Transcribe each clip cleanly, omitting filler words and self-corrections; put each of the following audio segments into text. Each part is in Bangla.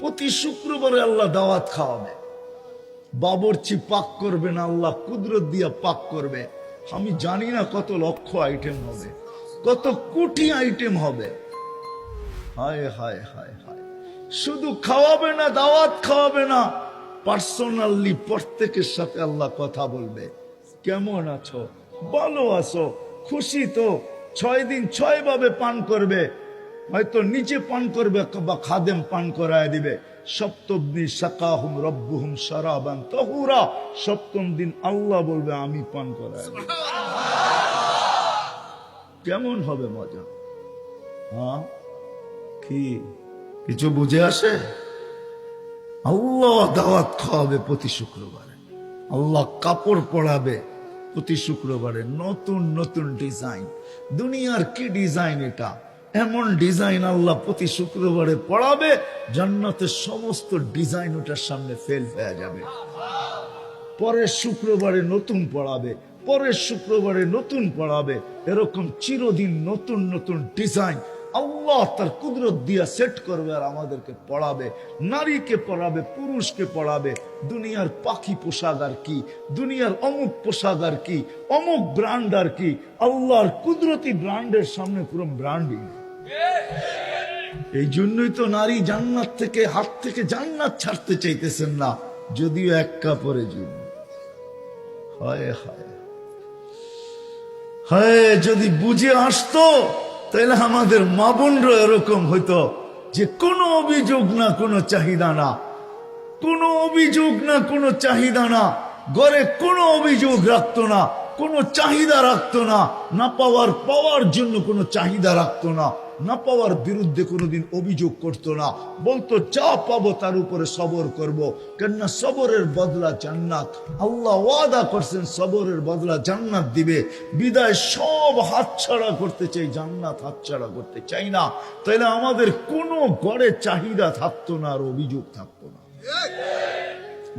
প্রতি শুক্রবারে আল্লাহ দাওয়াত খাওয়াবে, বাবরচি পাক করবে না, আল্লাহ কুদরত দিয়া পাক করবে। আমি জানি না কত লক্ষ আইটেম হবে, কত কোটি আইটেম হবে। হায় হায় হায় হায়, শুধু খাওয়াবে না, দাওয়াত খাওয়াবে না, পার্সোনালি প্রত্যেকের সাথে আল্লাহ কথা বলবে। কেমন আছো, ভালো আছো, খুশি তো? 6 দিন 6 ভাবে পান করবে, হয়তো নিচে পান করবে বা খাদেম পান করায় দিবে। সপ্তম দিন সাকাহুম রব্বুহুম শারাবান তাহুরা, সপ্তম দিন আল্লাহ বলবে আমি পান করায় দিব। কেমন হবে মজা? হ্যাঁ, কি কিছু বুঝে আসে? আল্লাহ দাওয়াত খাওয়াবে প্রতি শুক্রবারে, আল্লাহ কাপড় পরাবে প্রতি শুক্রবারে, নতুন নতুন ডিজাইন। দুনিয়ার কি ডিজাইন এটা? এমন ডিজাইন আল্লাহ প্রতি শুক্রবারে পড়াবে, জান্নাতের সমস্ত ডিজাইন ওটার সামনে ফেল হয়ে যাবে। পরের শুক্রবারে নতুন পড়াবে, পরের শুক্রবারে নতুন পড়াবে, এরকম চিরদিন নতুন নতুন ডিজাইন আল্লাহ তার কুদরত দিয়া সেট করবে আর আমাদেরকে পড়াবে। নারীকে পড়াবে, পুরুষকে পড়াবে। দুনিয়ার পাখি পোশাক আর কি, দুনিয়ার অমুক পোশাক আর কি, অমুক ব্র্যান্ড আর কি, আল্লাহর কুদরতি ব্র্যান্ডের সামনে পুরো ব্র্যান্ডিং। এই জন্যই তো নারী জান্নাত থেকে, হাত থেকে জান্নাত ছাড়তে চাইতেছেন না, যদিও এক কাপড়ে জন্য। হায় হায় হায়, যদি বুঝে আসতো তাহলে আমাদের মা বোনরা এরকম হইতো যে কোনো অভিযোগ না, কোনো চাহিদা না, কোনো অভিযোগ না, কোনো চাহিদা না, ঘরে কোনো অভিযোগ রাখতো না, কোনো চাহিদা রাখতো না, না পাওয়ার জন্য কোনো চাহিদা রাখতো না, না পাওয়ার বিরুদ্ধে কোনোদিন অভিযোগ করতো না, বলতো যা পাবো তার উপরে সবর করব, কেননা সবরের বদলা জান্নাত। আল্লাহ ওয়াদা করছেন সবরের বদলা জান্নাত দিবে। বিদায় সব হাতছাড়া করতে চাই, জান্নাত হাতছাড়া করতে চাই না। তাইলে আমাদের কোনো ঘরে চাহিদা থাকতো না আর অভিযোগ থাকতো না।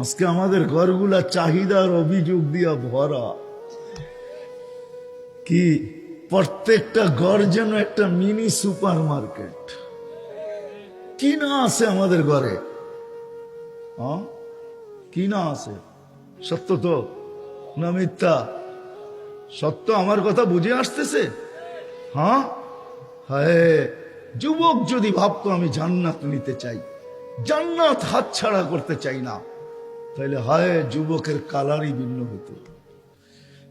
আজকে আমাদের ঘরগুলা চাহিদার অভিযোগ দিয়া ভরা। কি প্রত্যেকটা ঘর যেন একটা মিনি সুপার মার্কেট। কি না আছে আমাদের ঘরে? কি না আছে? সত্য তো না মিথ্যা? সত্য। আমার কথা বুঝে আসতেছে? হ্যাঁ হায়, যুবক যদি ভাবতো আমি জান্নাত নিতে চাই, জান্নাত হাতছাড়া করতে চাই না, তাইলে হায় যুবকের কালারই ভিন্ন হতো।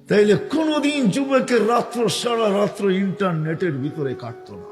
তাইলে কোনদিন যুবকের রাত্র সারা রাত্র ইন্টারনেটের ভিতরে কাটতো না।